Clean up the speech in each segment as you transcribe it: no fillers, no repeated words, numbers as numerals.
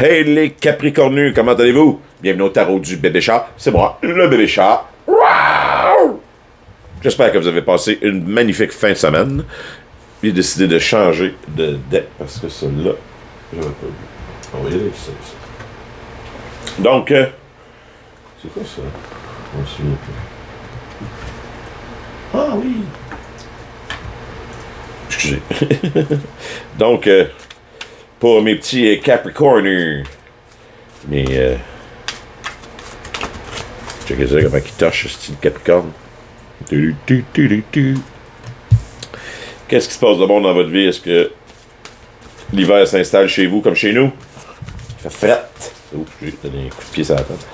Hey les Capricornus, comment allez-vous? Bienvenue au tarot du bébé chat. C'est moi, le bébé chat. J'espère que vous avez passé une magnifique fin de semaine. J'ai décidé de changer de deck parce que celui-là, j'avais pas vu. On va y aller avec ça. Donc, c'est quoi ça? On me souvient plus. Ah oui! Excusez. Donc, pour mes petits Capricornus, mais checkez ça comment il touche, ce style Capricorne. Qu'est-ce qui se passe de bon dans votre vie? Est-ce que l'hiver s'installe chez vous comme chez nous? Il fait fret. Oups, j'ai donné un coup de pied sur la tête.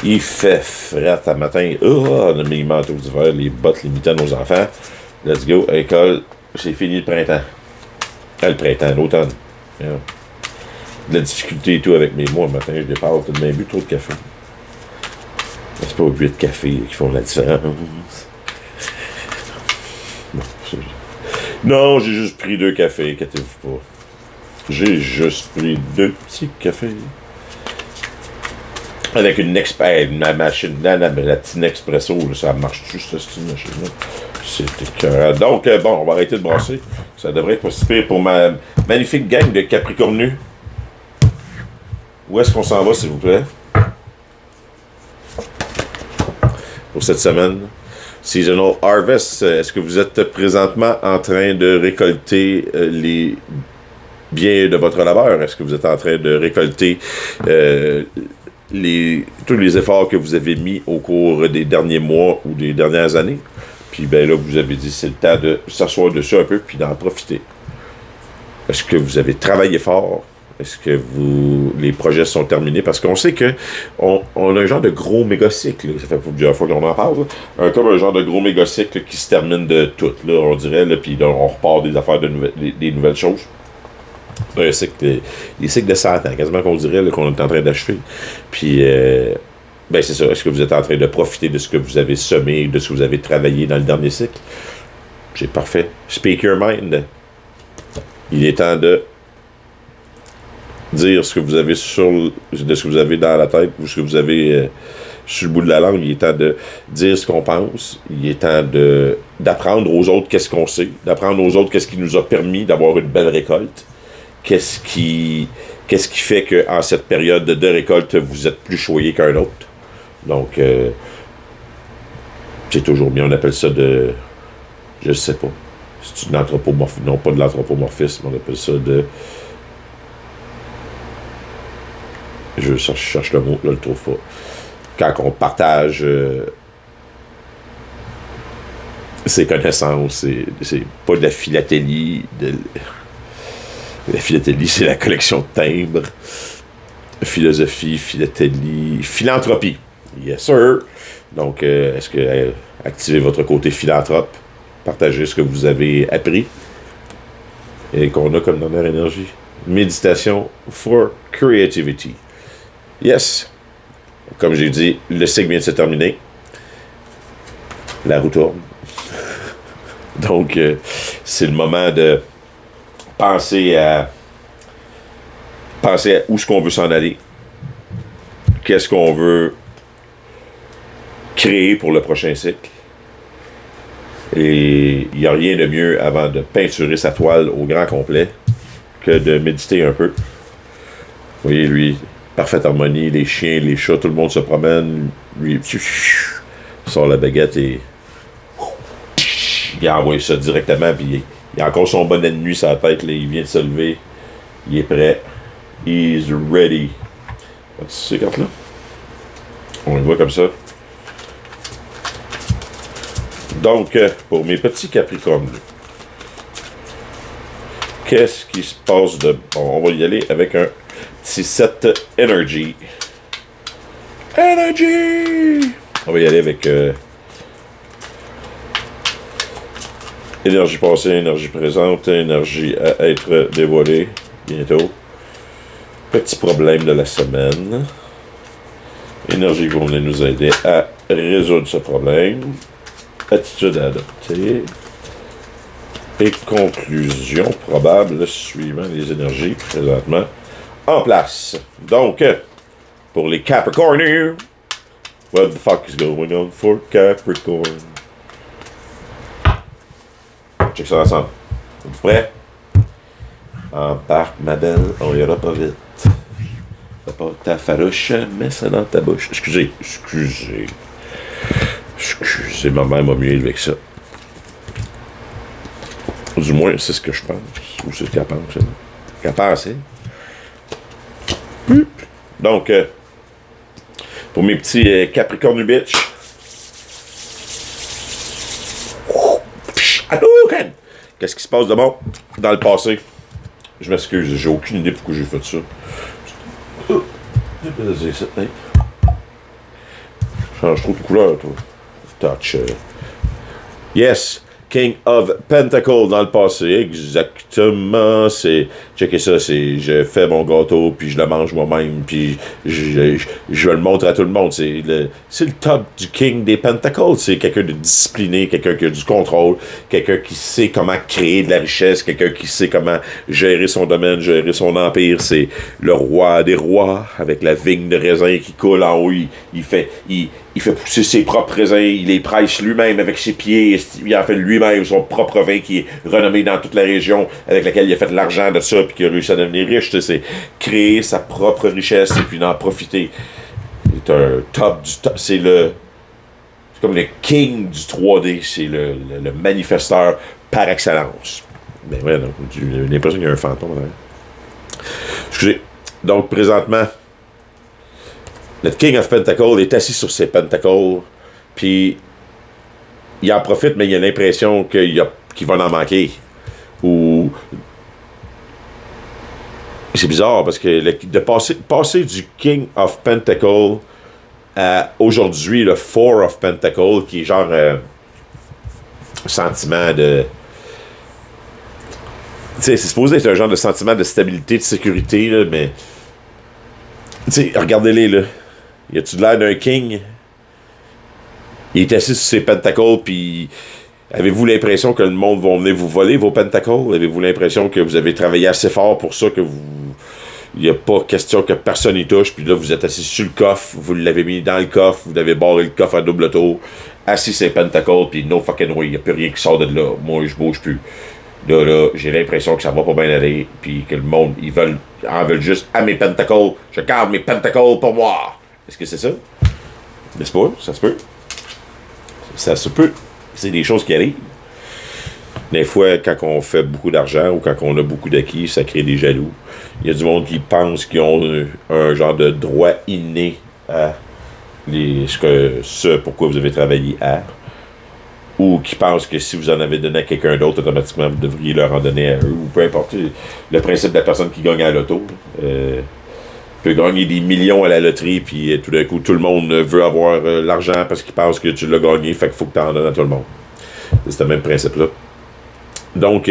Il fait fret à matin. Oh, on a mis les manteaux d'hiver, les bottes, les mitaines aux enfants. Let's go, à l'école. C'est fini le printemps. Le printemps, l'automne. Yeah. De la difficulté et tout avec mes mots. Le matin, je dépasse. T'as même bu trop de café. C'est pas 8 cafés qui font la différence. Non, j'ai juste pris 2 cafés, inquiétez-vous pas. J'ai juste pris 2 petits cafés. Avec une machine, la petite Nespresso, là, ça marche juste cette machine-là. C'est écœurant. Donc, bon, on va arrêter de brasser. Ça devrait être pas si pire pour ma magnifique gang de Capricornus. Où est-ce qu'on s'en va, s'il vous plaît? Pour cette semaine. Seasonal Harvest, est-ce que vous êtes présentement en train de récolter les biens de votre labeur? Est-ce que vous êtes en train de récolter tous les efforts que vous avez mis au cours des derniers mois ou des dernières années? Puis ben là, vous avez dit c'est le temps de s'asseoir dessus un peu puis d'en profiter. Est-ce que vous avez travaillé fort? Est-ce que les projets sont terminés? Parce qu'on sait que on a un genre de gros mégacycle. Ça fait plusieurs fois qu'on en parle. Comme un genre de gros mégacycle qui se termine de tout, là, on dirait. Puis on repart des affaires des nouvelles choses. C'est un cycle, des cycles de 100 ans, quasiment qu'on dirait là, qu'on est en train d'achever. Puis, ben c'est ça. Est-ce que vous êtes en train de profiter de ce que vous avez semé, de ce que vous avez travaillé dans le dernier cycle? C'est parfait. Speak your mind. Il est temps de dire ce que vous avez de ce que vous avez dans la tête ou ce que vous avez sur le bout de la langue. Il est temps de dire ce qu'on pense. Il est temps d'apprendre aux autres qu'est-ce qu'on sait, d'apprendre aux autres qu'est-ce qui nous a permis d'avoir une belle récolte. Qu'est-ce qui fait qu'en cette période de récolte, vous êtes plus choyé qu'un autre. Donc, c'est toujours bien. On appelle ça je sais pas. C'est une anthropomorphisme. Non, pas de l'anthropomorphisme. On appelle ça je cherche le mot, là, je le trouve pas. Quand on partage ses connaissances, c'est pas de la philatélie. La philatélie, c'est la collection de timbres. Philosophie, philatélie, philanthropie. Yes, sir. Donc, est-ce que activez votre côté philanthrope, partagez ce que vous avez appris et qu'on a comme dernière énergie. Méditation for creativity. Yes. Comme j'ai dit, le cycle vient de se terminer. La roue tourne. Donc, c'est le moment de penser à où est-ce qu'on veut s'en aller. Qu'est-ce qu'on veut créer pour le prochain cycle. Et il n'y a rien de mieux avant de peinturer sa toile au grand complet que de méditer un peu. Vous voyez, lui, parfaite harmonie, les chiens, les chats, tout le monde se promène. Lui, il sort la baguette et il envoie ça directement. Puis il a encore son bonnet de nuit sur la tête. Là, il vient de se lever. Il est prêt. He's ready. Ces cartes-là. On les voit comme ça. Donc, pour mes petits Capricornes, qu'est-ce qui se passe de bon? On va y aller avec un petit set Energy. Energy! On va y aller avec énergie passée, énergie présente, énergie à être dévoilée bientôt. Petit problème de la semaine. Énergie qui va venir nous aider à résoudre ce problème. Attitude à adopter. Et conclusion probable suivant les énergies présentement en place. Donc, pour les Capricorn, what the fuck is going on for Capricorn? Check ça ensemble. Êtes-vous prêts? Embarque, ma belle, on ira pas vite. Fais pas ta farouche, mets ça dans ta bouche. Excusez, ma mère m'a mieux élevé que ça. Du moins, c'est ce que je pense. Ou c'est ce qu'elle pense. Qu'elle pense, hein? Donc, pour mes petits Capricorn bitch. Qu'est-ce qui se passe de bon dans le passé? Je m'excuse, j'ai aucune idée pourquoi j'ai fait ça. Change trop de couleur, toi. Touch. Yes. King of Pentacle dans le passé, exactement. C'est, checkez ça, c'est, je fais mon gâteau, puis je le mange moi-même, puis je le montre à tout le monde. C'est le top du King des Pentacles. C'est quelqu'un de discipliné, quelqu'un qui a du contrôle, quelqu'un qui sait comment créer de la richesse, quelqu'un qui sait comment gérer son domaine, gérer son empire. C'est le roi des rois, avec la vigne de raisin qui coule en haut. Il fait pousser ses propres raisins, il les presse lui-même avec ses pieds, il en fait lui-même son propre vin qui est renommé dans toute la région, avec laquelle il a fait de l'argent de ça, puis qu'il a réussi à devenir riche. C'est créer sa propre richesse et puis d'en profiter. C'est un top du top. C'est comme le king du 3D, c'est le manifesteur par excellence. Ben ouais, donc, j'ai l'impression qu'il y a un fantôme. Hein. Excusez. Donc, présentement, notre King of Pentacle est assis sur ses pentacles, puis il en profite, mais il a l'impression qu'il va en manquer. Ou c'est bizarre, parce que de passer du King of Pentacle à aujourd'hui le Four of Pentacle, qui est genre un sentiment de... Tu sais, c'est supposé être un genre de sentiment de stabilité, de sécurité, là, mais... Tu sais, regardez-les, là. Y a-tu de l'air d'un king? Il est assis sur ses pentacles, puis avez-vous l'impression que le monde va venir vous voler vos pentacles? Avez-vous l'impression que vous avez travaillé assez fort pour ça, que il n'y a pas question que personne y touche, puis là, vous êtes assis sur le coffre, vous l'avez mis dans le coffre, vous avez barré le coffre à double tour, assis sur ses pentacles, puis no fucking way, il n'y a plus rien qui sort de là. Moi, je bouge plus. Là, j'ai l'impression que ça va pas bien aller, puis que le monde, ils en veulent juste à mes pentacles. Je garde mes pentacles pour moi. Est-ce que c'est ça? N'est-ce pas? Ça se peut. Ça se peut. C'est des choses qui arrivent. Des fois, quand on fait beaucoup d'argent ou quand on a beaucoup d'acquis, ça crée des jaloux. Il y a du monde qui pense qu'ils ont un genre de droit inné à ce pourquoi vous avez travaillé à. Ou qui pensent que si vous en avez donné à quelqu'un d'autre, automatiquement, vous devriez leur en donner à eux. Ou peu importe. Le principe de la personne qui gagne à la loto. Peut gagner des millions à la loterie, puis tout d'un coup, tout le monde veut avoir l'argent parce qu'il pense que tu l'as gagné, fait qu'il faut que tu en donnes à tout le monde. C'est le même principe-là. Donc,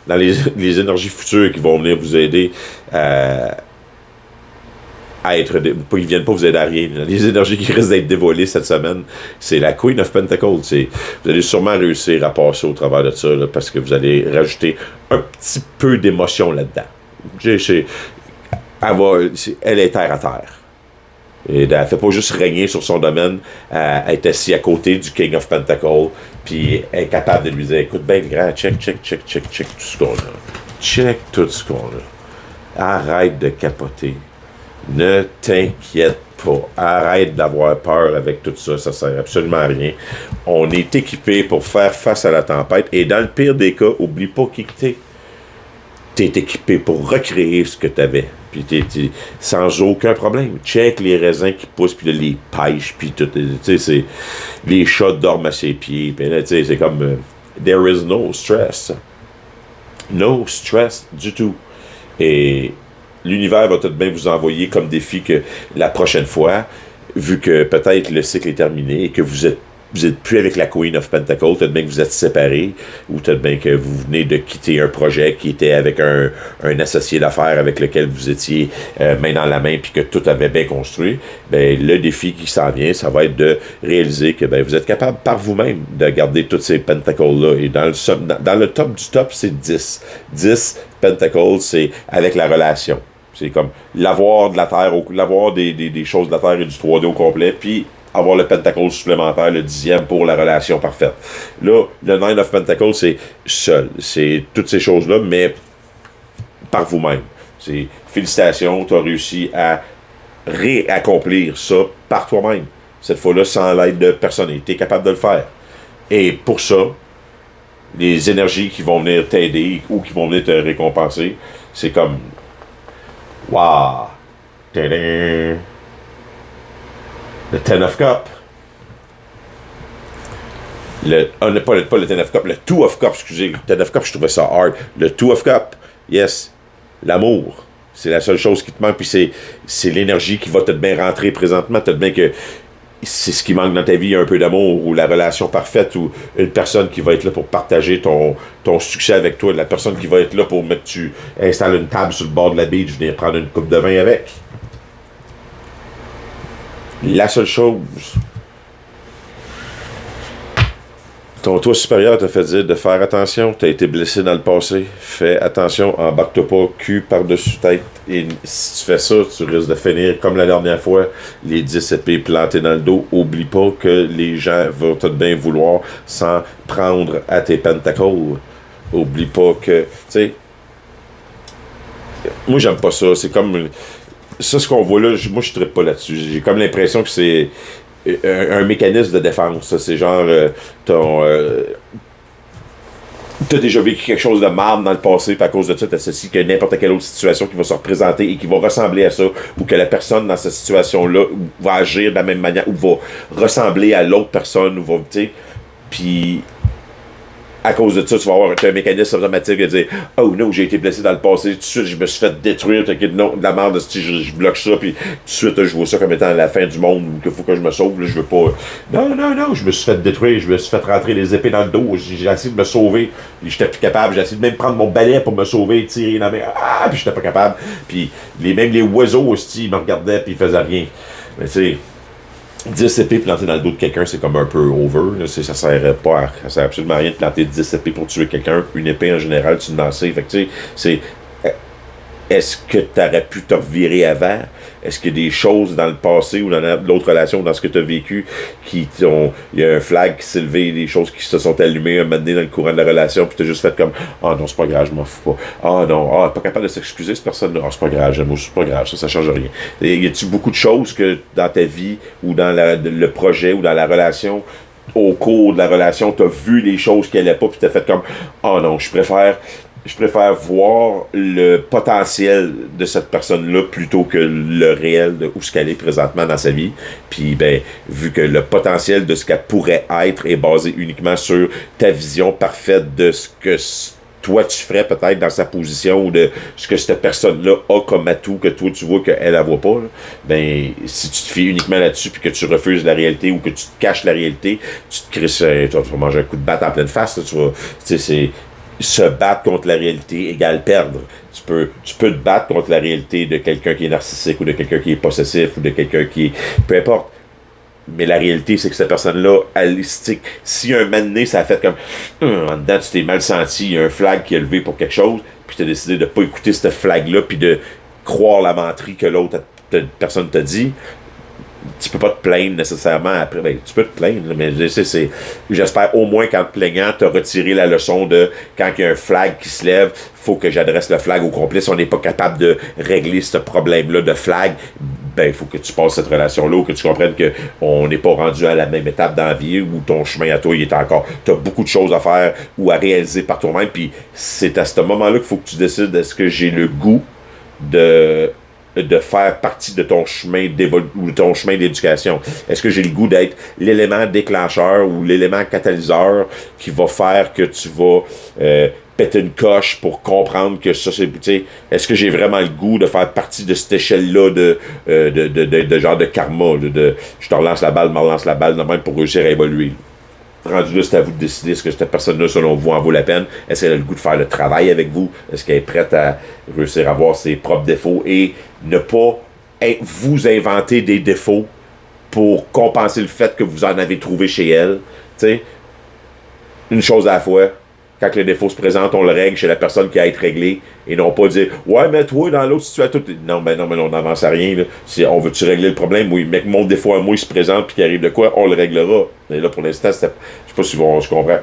dans les énergies futures qui vont venir vous aider à être... Ils ne viennent pas vous aider à rien. Les énergies qui risquent d'être dévoilées cette semaine, c'est la Queen of Pentacles. Vous allez sûrement réussir à passer au travers de ça, là, parce que vous allez rajouter un petit peu d'émotion là-dedans. Elle est terre à terre. Et elle ne fait pas juste régner sur son domaine, elle est assise à côté du King of Pentacle, puis elle est capable de lui dire, écoute, ben grand, check tout ce qu'on a. Check tout ce qu'on a. Arrête de capoter. Ne t'inquiète pas. Arrête d'avoir peur avec tout ça. Ça sert absolument à rien. On est équipé pour faire face à la tempête. Et dans le pire des cas, oublie pas qui t'es. T'es équipé pour recréer ce que t'avais. Puis t'es sans aucun problème. Check les raisins qui poussent, puis les pêches, puis tout. Tu sais, c'est... Les chats dorment à ses pieds. Puis là, tu sais, c'est comme... there is no stress. No stress du tout. Et l'univers va tout de même vous envoyer comme défi que la prochaine fois, vu que peut-être le cycle est terminé et que vous êtes plus avec la Queen of Pentacles, peut-être bien que vous êtes séparés, ou peut-être bien que vous venez de quitter un projet qui était avec un associé d'affaires avec lequel vous étiez main dans la main, puis que tout avait bien construit. Ben, le défi qui s'en vient, ça va être de réaliser que ben, vous êtes capable par vous-même de garder tous ces pentacles-là. Et dans le top du top, c'est 10. 10 pentacles, c'est avec la relation. C'est comme l'avoir de la Terre, l'avoir des choses de la Terre et du 3D au complet, puis avoir le Pentacle supplémentaire, le 10e pour la relation parfaite. Là, le Nine of Pentacles, c'est seul. C'est toutes ces choses-là, mais par vous-même. C'est félicitations, tu as réussi à réaccomplir ça par toi-même. Cette fois-là, sans l'aide de personne. Et tu es capable de le faire. Et pour ça, les énergies qui vont venir t'aider ou qui vont venir te récompenser, c'est comme waouh! Le Ten of Cup. Pas le Ten of Cup, le Two of Cup, excusez. Le Ten of Cup, je trouvais ça hard. Le Two of Cup, yes. L'amour. C'est la seule chose qui te manque, puis c'est l'énergie qui va te bien rentrer présentement. Te bien que c'est ce qui manque dans ta vie, un peu d'amour, ou la relation parfaite, ou une personne qui va être là pour partager ton succès avec toi, la personne qui va être là pour mettre, tu installes une table sur le bord de la beach, venir prendre une coupe de vin avec. La seule chose, ton toi supérieur t'a fait dire de faire attention, t'as été blessé dans le passé, fais attention, embarque-toi pas cul par-dessus tête, et si tu fais ça, tu risques de finir comme la dernière fois, les 10 épées plantées dans le dos. Oublie pas que les gens vont te bien vouloir s'en prendre à tes pentacles. Oublie pas que, tu sais, moi j'aime pas ça, c'est comme, ça ce qu'on voit là, moi je trippe pas là-dessus, j'ai comme l'impression que c'est un mécanisme de défense. Ça. C'est genre t'as déjà vécu quelque chose de marde dans le passé, puis à cause de ça, t'as ceci que n'importe quelle autre situation qui va se représenter et qui va ressembler à ça, ou que la personne dans cette situation-là va agir de la même manière, ou va ressembler à l'autre personne, ou va, tu sais, puis à cause de ça, tu vas avoir un mécanisme automatique de dire « Oh non, j'ai été blessé dans le passé, tout de suite, je me suis fait détruire, non, de la merde, je bloque ça, puis tout de suite, je vois ça comme étant la fin du monde, ou qu'il faut que je me sauve, là, je veux pas... Non, je me suis fait détruire, je me suis fait rentrer les épées dans le dos, j'ai essayé de me sauver, puis j'étais plus capable, j'ai essayé de même prendre mon balai pour me sauver, tirer dans mes... Ah, puis j'étais pas capable, puis même les oiseaux aussi, ils me regardaient, puis ils faisaient rien. Mais tu sais... 10 épées plantées dans le dos de quelqu'un, c'est comme un peu over. Là. Ça sert absolument à rien de planter 10 épées pour tuer quelqu'un. Une épée, en général, tu le lances. Fait que, tu sais, c'est... Est-ce que tu aurais pu te revirer avant? Est-ce qu'il y a des choses dans le passé ou dans l'autre relation ou dans ce que tu as vécu qui t'ont... Il y a un flag qui s'est levé, des choses qui se sont allumées un moment donné dans le courant de la relation, puis tu as juste fait comme « Ah non, c'est pas grave, je m'en fous pas. Ah non, pas capable de s'excuser, cette personne-là. Ah, c'est pas grave, c'est pas grave, ça change rien. » Y a-tu beaucoup de choses que dans ta vie ou dans le projet ou dans la relation, au cours de la relation, tu as vu des choses qui allaient pas, puis tu as fait comme « Ah non, je préfère voir le potentiel de cette personne-là plutôt que le réel de où ce qu'elle est présentement dans sa vie. Puis, ben, vu que le potentiel de ce qu'elle pourrait être est basé uniquement sur ta vision parfaite de ce que toi, tu ferais peut-être dans sa position ou de ce que cette personne-là a comme atout que toi, tu vois qu'elle la voit pas, là, ben, si tu te fies uniquement là-dessus puis que tu refuses la réalité ou que tu te caches la réalité, tu te crisses, tu vas manger un coup de batte en pleine face, là, tu sais, c'est se battre contre la réalité égale perdre. Tu peux te battre contre la réalité de quelqu'un qui est narcissique ou de quelqu'un qui est possessif ou de quelqu'un qui est... Peu importe. Mais la réalité, c'est que cette personne-là, si un moment donné, ça a fait comme en dedans, tu t'es mal senti, il y a un flag qui est levé pour quelque chose, puis tu as décidé de pas écouter cette flag-là, puis de croire la menterie que l'autre personne t'a dit, tu peux pas te plaindre nécessairement après. Ben, tu peux te plaindre, mais j'espère au moins qu'en te plaignant, tu as retiré la leçon de quand il y a un flag qui se lève, faut que j'adresse le flag au complet. Si on n'est pas capable de régler ce problème-là de flag, ben, il faut que tu passes cette relation-là ou que tu comprennes qu'on n'est pas rendu à la même étape dans la vie où ton chemin à toi, il est encore. Tu as beaucoup de choses à faire ou à réaliser par toi-même, puis c'est à ce moment-là qu'il faut que tu décides est-ce que j'ai le goût de faire partie de ton chemin ou de ton chemin d'éducation. Est-ce que j'ai le goût d'être l'élément déclencheur ou l'élément catalyseur qui va faire que tu vas péter une coche pour comprendre que ça, c'est... Est-ce que j'ai vraiment le goût de faire partie de cette échelle-là de genre de karma, je te relance la balle, me relance la balle, de même pour réussir à évoluer. Rendu là, c'est à vous de décider est-ce que cette personne-là, selon vous, en vaut la peine. Est-ce qu'elle a le goût de faire le travail avec vous? Est-ce qu'elle est prête à réussir à voir ses propres défauts et ne pas vous inventer des défauts pour compenser le fait que vous en avez trouvé chez elle? Tu sais, une chose à la fois. quand le défaut se présente, on le règle chez la personne qui a à être réglée et non pas dire ouais, mais toi, dans l'autre situation, non, mais on n'avance à rien. Là. On veut-tu régler le problème? Oui, mais que mon défaut à moi il se présente puis qu'il arrive de quoi, on le réglera. Mais là, pour l'instant, je sais pas si je comprends.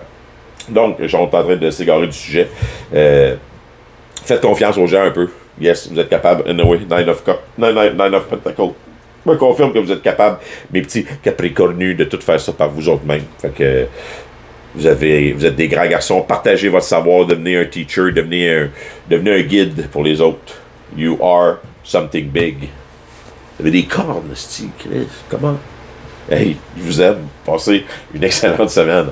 Donc, je suis en train de s'égarer du sujet. Faites confiance aux gens un peu. Yes, vous êtes capable. Anyway, Nine of Pentacles. Je me confirme que vous êtes capable, mes petits capricornus, de tout faire ça par vous autres mêmes. Fait que vous êtes des grands garçons. Partagez votre savoir, devenez un teacher, devenez un guide pour les autres. You are something big. Vous avez des cornes, Chris. Comment? Hey, je vous aime. Passez une excellente semaine.